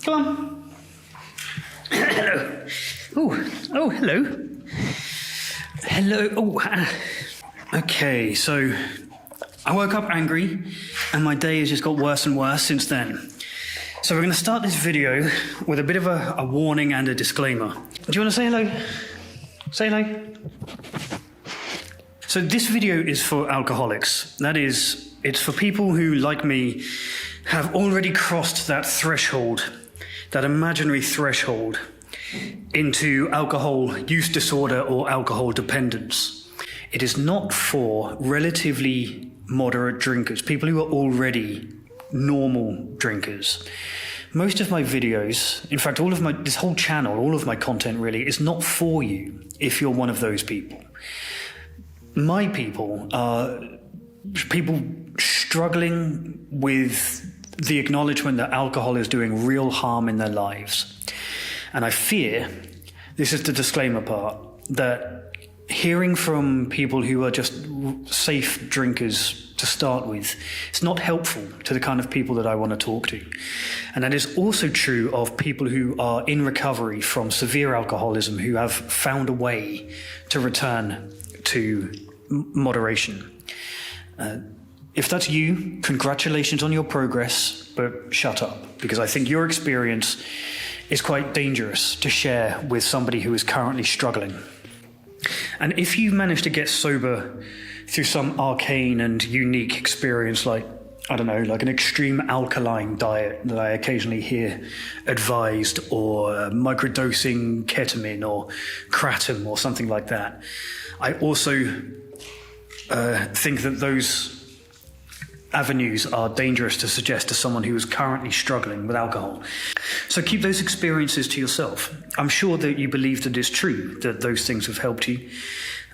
Come on. Hello. Oh, hello. Hello. Oh, okay, so I woke up angry and my day has just got worse and worse since then. So we're going to start this video with a bit of a warning and a disclaimer. Do you want to say hello? Say hello. So this video is for alcoholics. That is, it's for people who, like me, have already crossed that threshold, that imaginary threshold, into alcohol use disorder or alcohol dependence. It is not for relatively moderate drinkers, people who are already normal drinkers. Most of my videos, in fact, this whole channel, all of my content really, is not for you if you're one of those people. My people are people struggling with the acknowledgement that alcohol is doing real harm in their lives. And I fear, this is the disclaimer part, that hearing from people who are just safe drinkers to start with, it's not helpful to the kind of people that I want to talk to. And that is also true of people who are in recovery from severe alcoholism, who have found a way to return to moderation. If that's you, congratulations on your progress, but shut up, because I think your experience is quite dangerous to share with somebody who is currently struggling. And if you manage to get sober through some arcane and unique experience, like, I don't know, like an extreme alkaline diet that I occasionally hear advised, or microdosing ketamine or kratom or something like that, I also think that those avenues are dangerous to suggest to someone who is currently struggling with alcohol. So keep those experiences to yourself. I'm sure that you believe that it's true, that those things have helped you.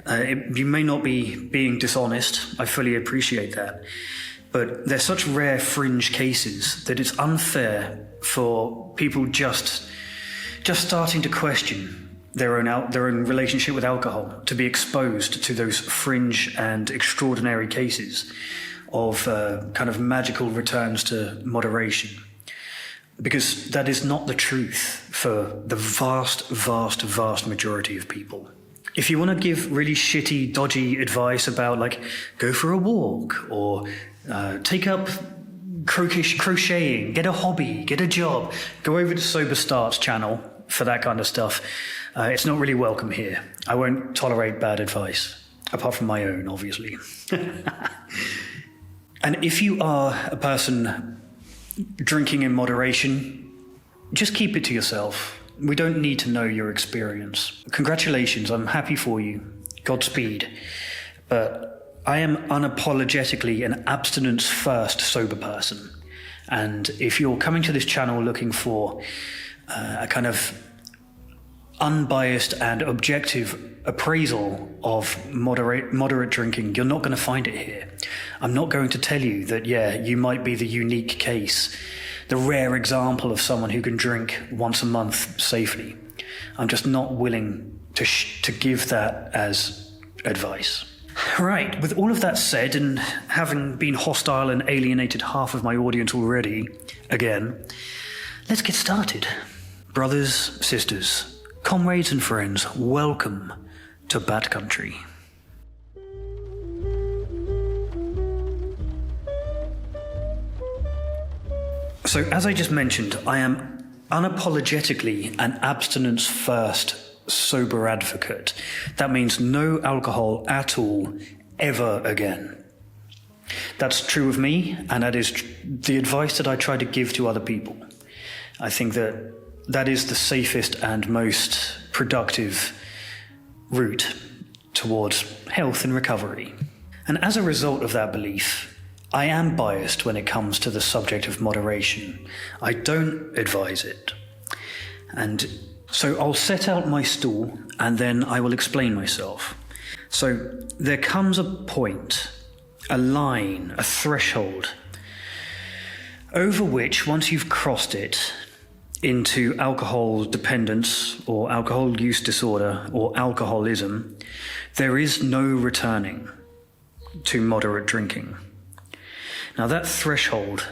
You may not be being dishonest, I fully appreciate that. But they're such rare fringe cases that it's unfair for people just starting to question their own relationship with alcohol to be exposed to those fringe and extraordinary cases of kind of magical returns to moderation. Because that is not the truth for the vast majority of people. If you want to give really shitty, dodgy advice about, like, go for a walk, or take up crocheting, get a hobby, get a job, go over to Sober Start's channel for that kind of stuff. It's not really welcome here. I won't tolerate bad advice, apart from my own, obviously. And if you are a person drinking in moderation, just keep it to yourself. We don't need to know your experience. Congratulations, I'm happy for you. Godspeed. But I am unapologetically an abstinence-first sober person. And if you're coming to this channel looking for a kind of unbiased and objective appraisal of moderate drinking, you're not going to find it here. I'm not going to tell you that, yeah, you might be the unique case, the rare example of someone who can drink once a month safely. I'm just not willing to give that as advice. Right, with all of that said, and having been hostile and alienated half of my audience already, again, let's get started. Brothers, sisters, comrades and friends, welcome to Bat Country. So, as I just mentioned, I am unapologetically an abstinence-first sober advocate. That means no alcohol at all, ever again. That's true of me, and that is the advice that I try to give to other people. I think that is the safest and most productive route towards health and recovery. And as a result of that belief, I am biased when it comes to the subject of moderation. I don't advise it. And so I'll set out my stall and then I will explain myself. So there comes a point, a line, a threshold, over which, once you've crossed it into alcohol dependence or alcohol use disorder or alcoholism, there is no returning to moderate drinking. Now that threshold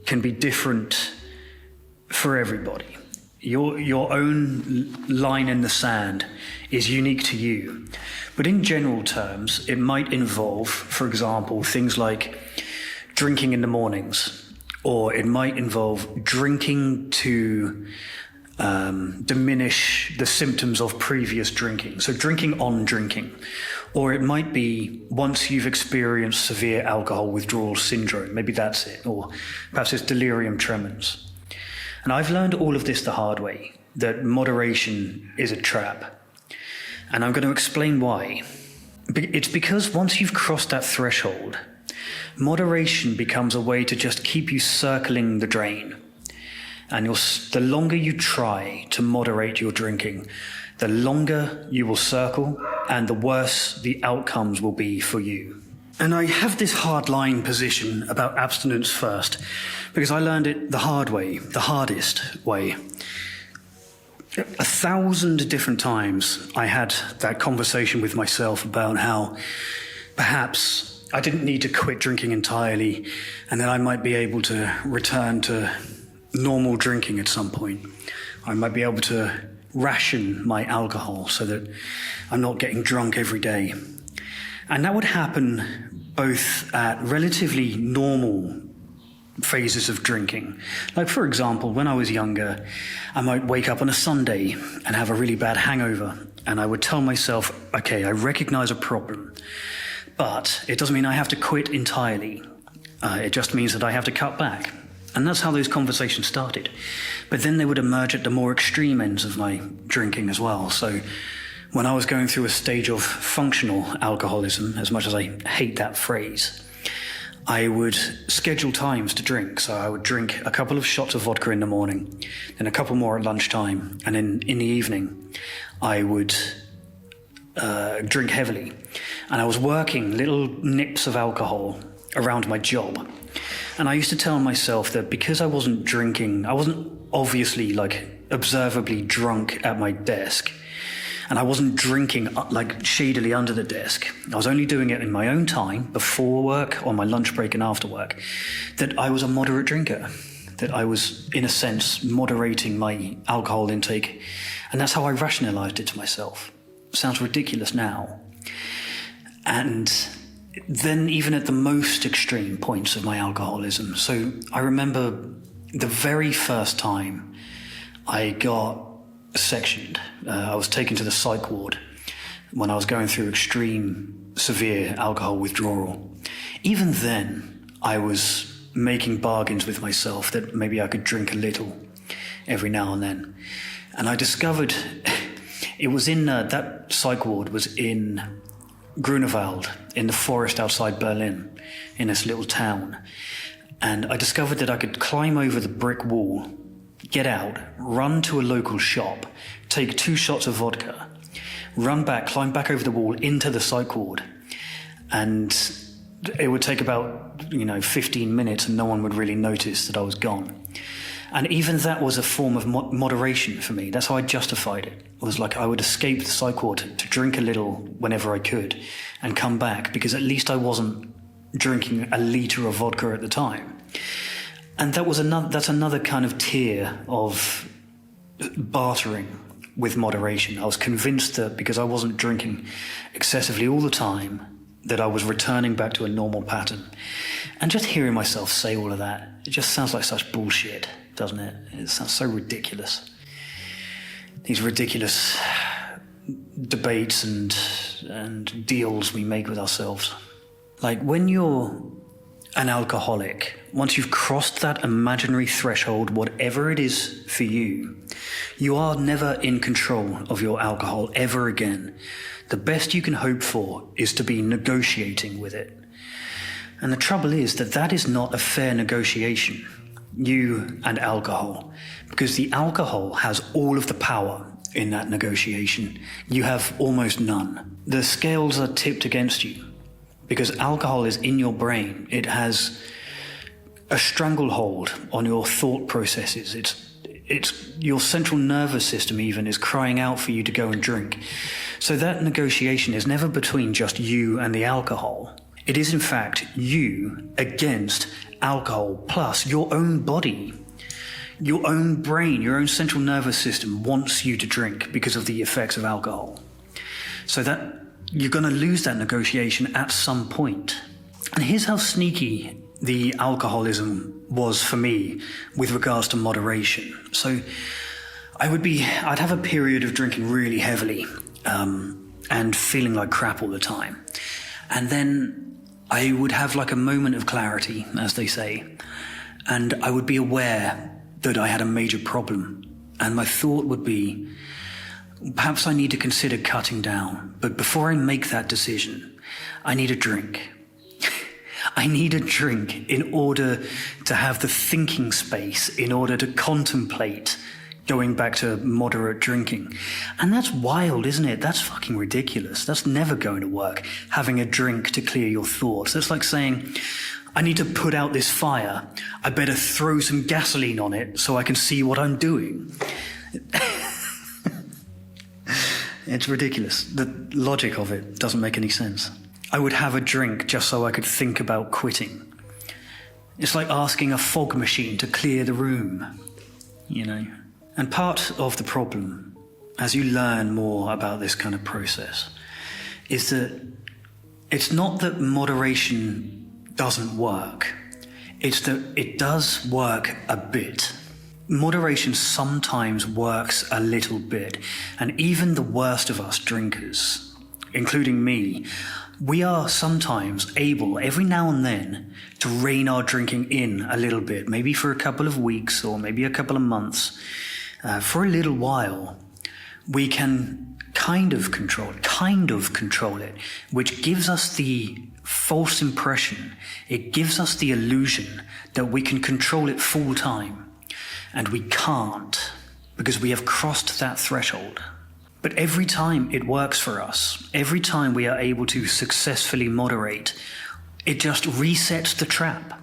can be different for everybody. Your own line in the sand is unique to you. But in general terms, it might involve, for example, things like drinking in the mornings, or it might involve drinking to diminish the symptoms of previous drinking. So drinking on drinking. Or it might be once you've experienced severe alcohol withdrawal syndrome, maybe that's it. Or perhaps it's delirium tremens. And I've learned all of this the hard way, that moderation is a trap. And I'm going to explain why. It's because once you've crossed that threshold, moderation becomes a way to just keep you circling the drain. And the longer you try to moderate your drinking, the longer you will circle and the worse the outcomes will be for you. And I have this hard-line position about abstinence first, because I learned it the hard way, the hardest way. 1,000 different times I had that conversation with myself about how perhaps I didn't need to quit drinking entirely and that I might be able to return to normal drinking at some point. I might be able to ration my alcohol so that I'm not getting drunk every day. And that would happen both at relatively normal phases of drinking. Like, for example, when I was younger, I might wake up on a Sunday and have a really bad hangover, and I would tell myself, okay, I recognize a problem, but it doesn't mean I have to quit entirely. It just means that I have to cut back. And that's how those conversations started. But then they would emerge at the more extreme ends of my drinking as well. So when I was going through a stage of functional alcoholism, as much as I hate that phrase, I would schedule times to drink. So I would drink a couple of shots of vodka in the morning, then a couple more at lunchtime, and then in the evening I would drink heavily. And I was working little nips of alcohol around my job. And I used to tell myself that because I wasn't drinking, I wasn't obviously observably drunk at my desk, and I wasn't drinking shadily under the desk. I was only doing it in my own time, before work, on my lunch break and after work, that I was a moderate drinker, that I was, in a sense, moderating my alcohol intake. And that's how I rationalized it to myself. It sounds ridiculous now. And then even at the most extreme points of my alcoholism. So I remember the very first time I got sectioned. I was taken to the psych ward when I was going through extreme, severe alcohol withdrawal. Even then, I was making bargains with myself that maybe I could drink a little every now and then. And I discovered it was in that psych ward was in Grunewald, in the forest outside Berlin, in this little town. And I discovered that I could climb over the brick wall, get out, run to a local shop, take 2 shots of vodka, run back, climb back over the wall into the psych ward. And it would take about, 15 minutes and no one would really notice that I was gone. And even that was a form of moderation for me. That's how I justified it. It was like I would escape the psych ward to drink a little whenever I could and come back, because at least I wasn't drinking a litre of vodka at the time. And that's another kind of tier of bartering with moderation. I was convinced that because I wasn't drinking excessively all the time, that I was returning back to a normal pattern. And just hearing myself say all of that, it just sounds like such bullshit, doesn't it? It sounds so ridiculous. These ridiculous debates and deals we make with ourselves. Like, when you're an alcoholic, once you've crossed that imaginary threshold, whatever it is for you, you are never in control of your alcohol ever again. The best you can hope for is to be negotiating with it. And the trouble is that is not a fair negotiation, you and alcohol, because the alcohol has all of the power in that negotiation. You have almost none. The scales are tipped against you because alcohol is in your brain. It has a stranglehold on your thought processes. It's your central nervous system even is crying out for you to go and drink. So that negotiation is never between just you and the alcohol. It is in fact you against alcohol plus your own body. Your own brain, your own central nervous system wants you to drink because of the effects of alcohol. So that you're going to lose that negotiation at some point. And here's how sneaky the alcoholism was for me with regards to moderation. So I'd have a period of drinking really heavily and feeling like crap all the time. And then I would have like a moment of clarity, as they say, and I would be aware that I had a major problem. And my thought would be, perhaps I need to consider cutting down. But before I make that decision, I need a drink. I need a drink in order to have the thinking space, in order to contemplate going back to moderate drinking. And that's wild, isn't it? That's fucking ridiculous. That's never going to work, having a drink to clear your thoughts. That's like saying, I need to put out this fire. I better throw some gasoline on it so I can see what I'm doing. It's ridiculous. The logic of it doesn't make any sense. I would have a drink just so I could think about quitting. It's like asking a fog machine to clear the room, you know. And part of the problem, as you learn more about this kind of process, is that it's not that moderation doesn't work. It's that it does work a bit. Moderation sometimes works a little bit. And even the worst of us drinkers, including me, we are sometimes able, every now and then, to rein our drinking in a little bit, maybe for a couple of weeks or maybe a couple of months. For a little while, we can kind of control it, which gives us the false impression, it gives us the illusion that we can control it full time. And we can't, because we have crossed that threshold. But every time it works for us, every time we are able to successfully moderate, it just resets the trap.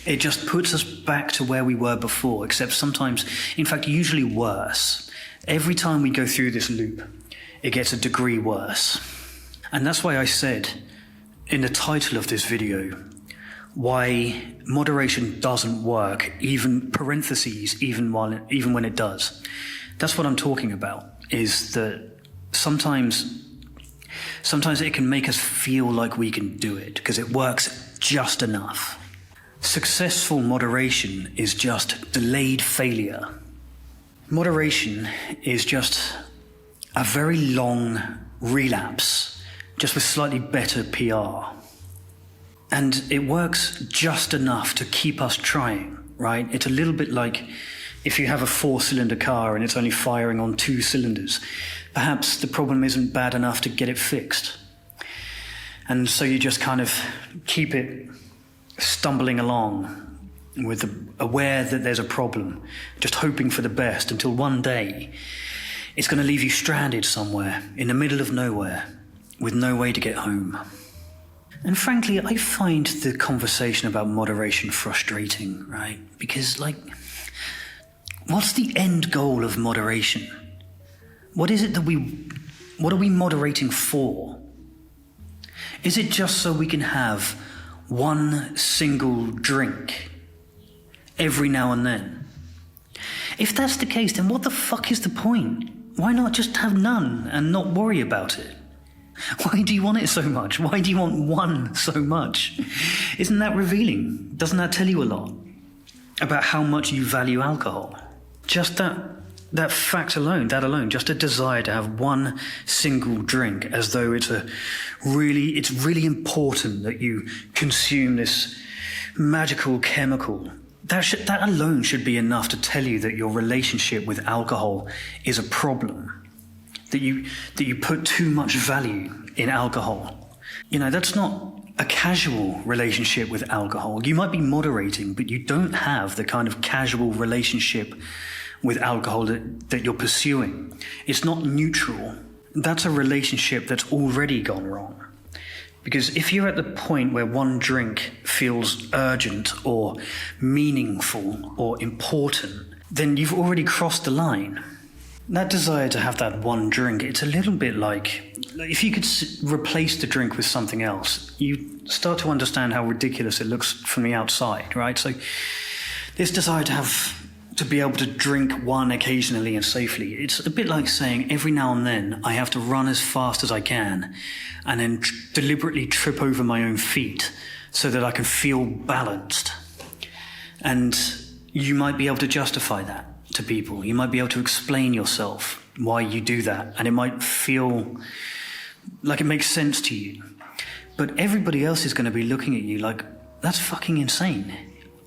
It just puts us back to where we were before, except sometimes, in fact, usually worse. Every time we go through this loop, it gets a degree worse. And that's why I said in the title of this video, why moderation doesn't work, even parentheses, even when it does. That's what I'm talking about, is that sometimes it can make us feel like we can do it, because it works just enough. Successful moderation is just delayed failure. Moderation is just a very long relapse, just with slightly better PR. And it works just enough to keep us trying, right? It's a little bit like if you have a 4-cylinder car and it's only firing on 2 cylinders. Perhaps the problem isn't bad enough to get it fixed. And so you just kind of keep it stumbling along with aware that there's a problem, just hoping for the best until one day it's going to leave you stranded somewhere in the middle of nowhere with no way to get home. And frankly, I find the conversation about moderation frustrating, right? Because, what's the end goal of moderation? What is it what are we moderating for? Is it just so we can have one single drink every now and then? If that's the case, then what the fuck is the point? Why not just have none and not worry about it? Why do you want it so much? Why do you want one so much? Isn't that revealing? Doesn't that tell you a lot about how much you value alcohol? Just that fact alone, just a desire to have one single drink, as though it's really important that you consume this magical chemical. That alone should be enough to tell you that your relationship with alcohol is a problem. That you put too much value in alcohol. You know, that's not a casual relationship with alcohol. You might be moderating, but you don't have the kind of casual relationship with alcohol that you're pursuing. It's not neutral. That's a relationship that's already gone wrong. Because if you're at the point where one drink feels urgent or meaningful or important, then you've already crossed the line. That desire to have that one drink, it's a little bit like if you could replace the drink with something else, you start to understand how ridiculous it looks from the outside, right? So this desire to to be able to drink one occasionally and safely. It's a bit like saying every now and then I have to run as fast as I can and then deliberately trip over my own feet so that I can feel balanced. And you might be able to justify that to people. You might be able to explain yourself why you do that, and it might feel like it makes sense to you. But everybody else is going to be looking at you like, that's fucking insane.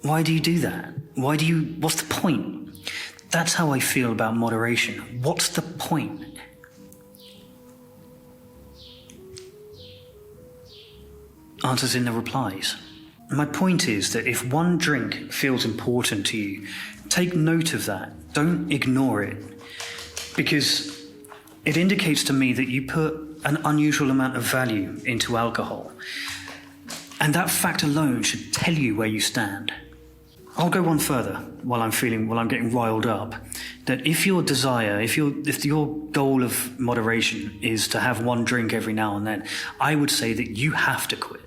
Why do you do that? What's the point? That's how I feel about moderation. What's the point? Answers in the replies. My point is that if one drink feels important to you, take note of that. Don't ignore it. Because it indicates to me that you put an unusual amount of value into alcohol. And that fact alone should tell you where you stand. I'll go one further while I'm getting riled up, that if your goal of moderation is to have one drink every now and then, I would say that you have to quit.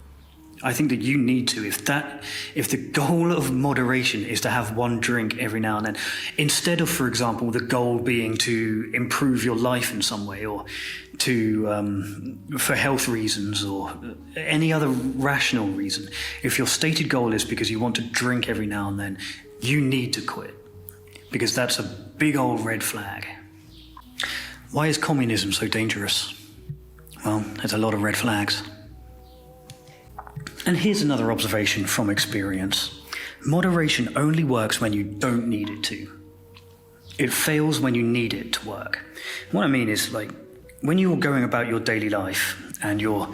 I think that you need to. If the goal of moderation is to have one drink every now and then, instead of, for example, the goal being to improve your life in some way, or for health reasons or any other rational reason, if your stated goal is because you want to drink every now and then, you need to quit, because that's a big old red flag. Why is communism so dangerous? Well, there's a lot of red flags. And here's another observation from experience. Moderation only works when you don't need it to. It fails when you need it to work. What I mean is, like, when you're going about your daily life and you're,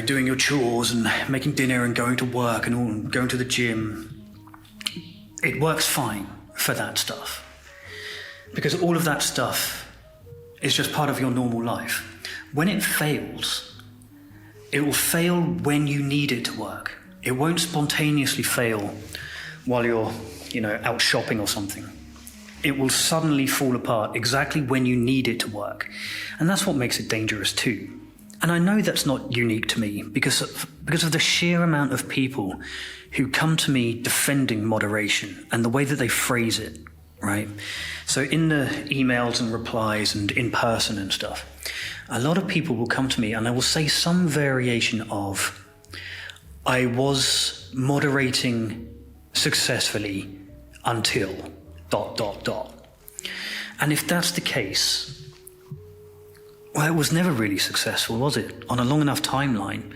doing your chores and making dinner and going to work and going to the gym, it works fine for that stuff. Because all of that stuff is just part of your normal life. When it fails, it will fail when you need it to work. It won't spontaneously fail while you're, out shopping or something. It will suddenly fall apart exactly when you need it to work. And that's what makes it dangerous too. And I know that's not unique to me because of the sheer amount of people who come to me defending moderation and the way that they phrase it, right? So in the emails and replies and in person and stuff, a lot of people will come to me and I will say some variation of, I was moderating successfully until ... And if that's the case, well, it was never really successful, was it? On a long enough timeline,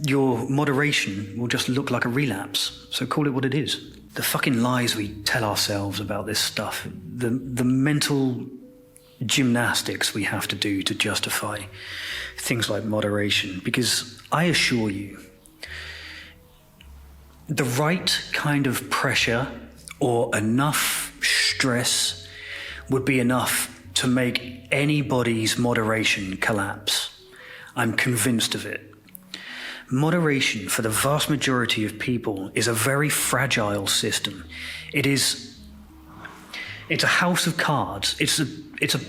your moderation will just look like a relapse. So call it what it is. The fucking lies we tell ourselves about this stuff, the mental gymnastics we have to do to justify things like moderation, because I assure you, the right kind of pressure or enough stress would be enough to make anybody's moderation collapse. I'm convinced of it. Moderation, for the vast majority of people, is a very fragile system. It's a house of cards. It's a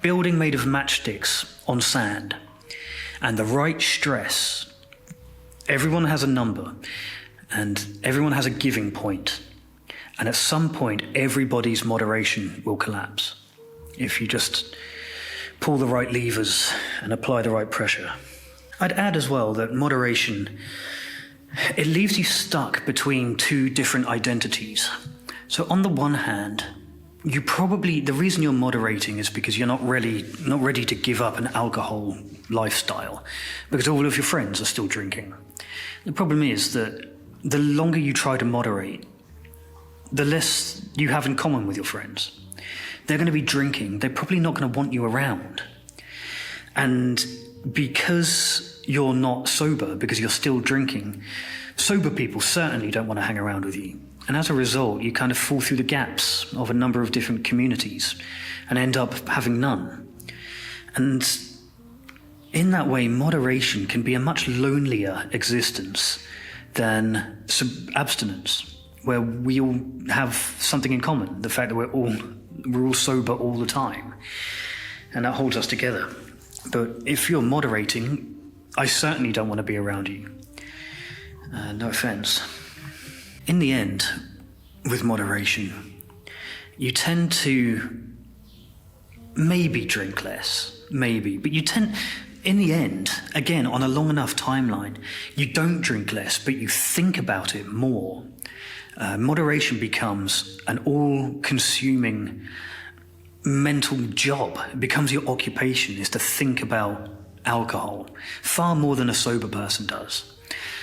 building made of matchsticks on sand. And the right stress, everyone has a number, and everyone has a giving point. And at some point, everybody's moderation will collapse if you just pull the right levers and apply the right pressure. I'd add as well that moderation, it leaves you stuck between two different identities. So on the one hand, the reason you're moderating is because you're not ready to give up an alcohol lifestyle, because all of your friends are still drinking. The problem is that the longer you try to moderate, the less you have in common with your friends. They're going to be drinking. They're probably not going to want you around. And because you're not sober, because you're still drinking, sober people certainly don't want to hang around with you. And as a result, you kind of fall through the gaps of a number of different communities and end up having none. And in that way, moderation can be a much lonelier existence than abstinence, where we all have something in common, the fact that we're all sober all the time, and that holds us together. But if you're moderating, I certainly don't want to be around you. No offense. In the end, with moderation, you tend to maybe drink less, maybe, but you tend, in the end, again, on a long enough timeline, you don't drink less, but you think about it more. Moderation becomes an all-consuming mental job. It becomes your occupation, is to think about alcohol, far more than a sober person does.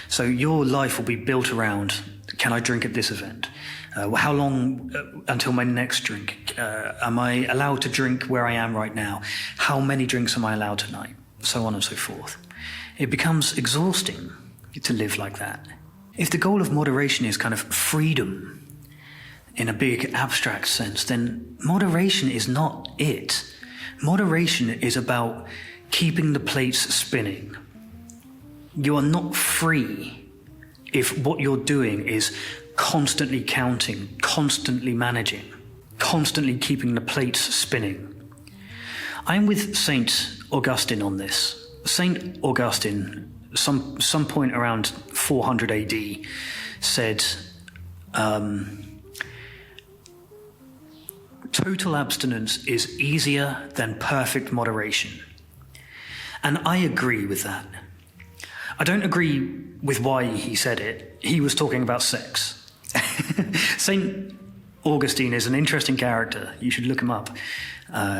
So your life will be built around, can I drink at this event? How long until my next drink? Am I allowed to drink where I am right now? How many drinks am I allowed tonight? So on and so forth. It becomes exhausting to live like that. If the goal of moderation is kind of freedom in a big abstract sense, then moderation is not it. Moderation is about keeping the plates spinning. You are not free if what you're doing is constantly counting, constantly managing, constantly keeping the plates spinning. I'm with Saint Augustine on this. Saint Augustine, some point around 400 AD, said, total abstinence is easier than perfect moderation. And I agree with that. I don't agree with why he said it. He was talking about sex. Saint Augustine is an interesting character. You should look him up.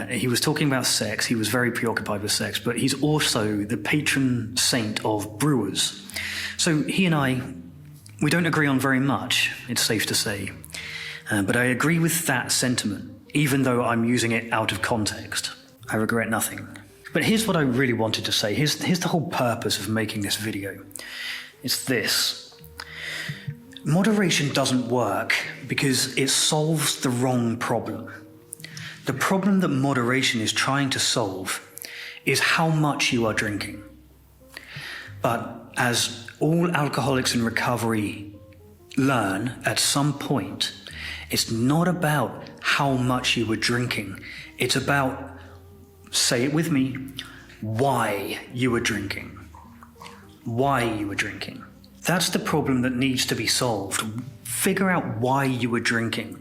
He was talking about sex. He was very preoccupied with sex, but he's also the patron saint of brewers. So he and I, we don't agree on very much, it's safe to say. But I agree with that sentiment, even though I'm using it out of context. I regret nothing. But here's what I really wanted to say. Here's the whole purpose of making this video. It's this. Moderation doesn't work because it solves the wrong problem. The problem that moderation is trying to solve is how much you are drinking. But as all alcoholics in recovery learn at some point, it's not about how much you were drinking. It's about, say it with me, why you were drinking. Why you were drinking. That's the problem that needs to be solved. Figure out why you were drinking.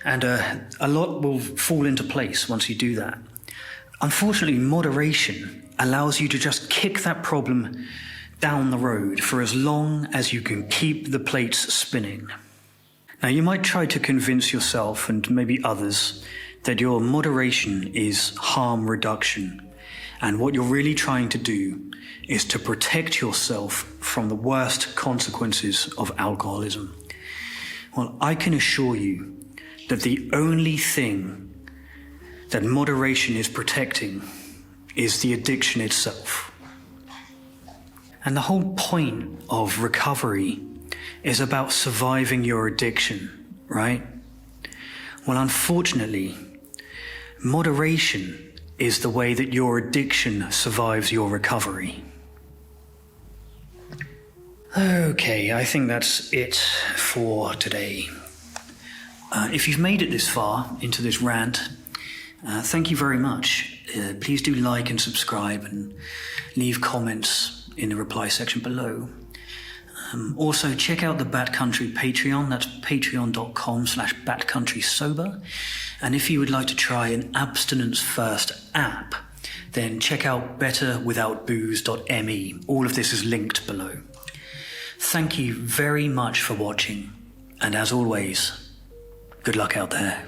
And a lot will fall into place once you do that. Unfortunately, moderation allows you to just kick that problem down the road for as long as you can keep the plates spinning. Now, you might try to convince yourself and maybe others that your moderation is harm reduction, and what you're really trying to do is to protect yourself from the worst consequences of alcoholism. Well, I can assure you that the only thing that moderation is protecting is the addiction itself. And the whole point of recovery is about surviving your addiction, right? Well, unfortunately, moderation is the way that your addiction survives your recovery. Okay, I think that's it for today. If you've made it this far into this rant, thank you very much. Please do like and subscribe and leave comments in the reply section below. Also, check out the Bat Country Patreon. That's patreon.com/batcountrysober. And if you would like to try an abstinence-first app, then check out betterwithoutbooze.me. All of this is linked below. Thank you very much for watching. And as always, good luck out there.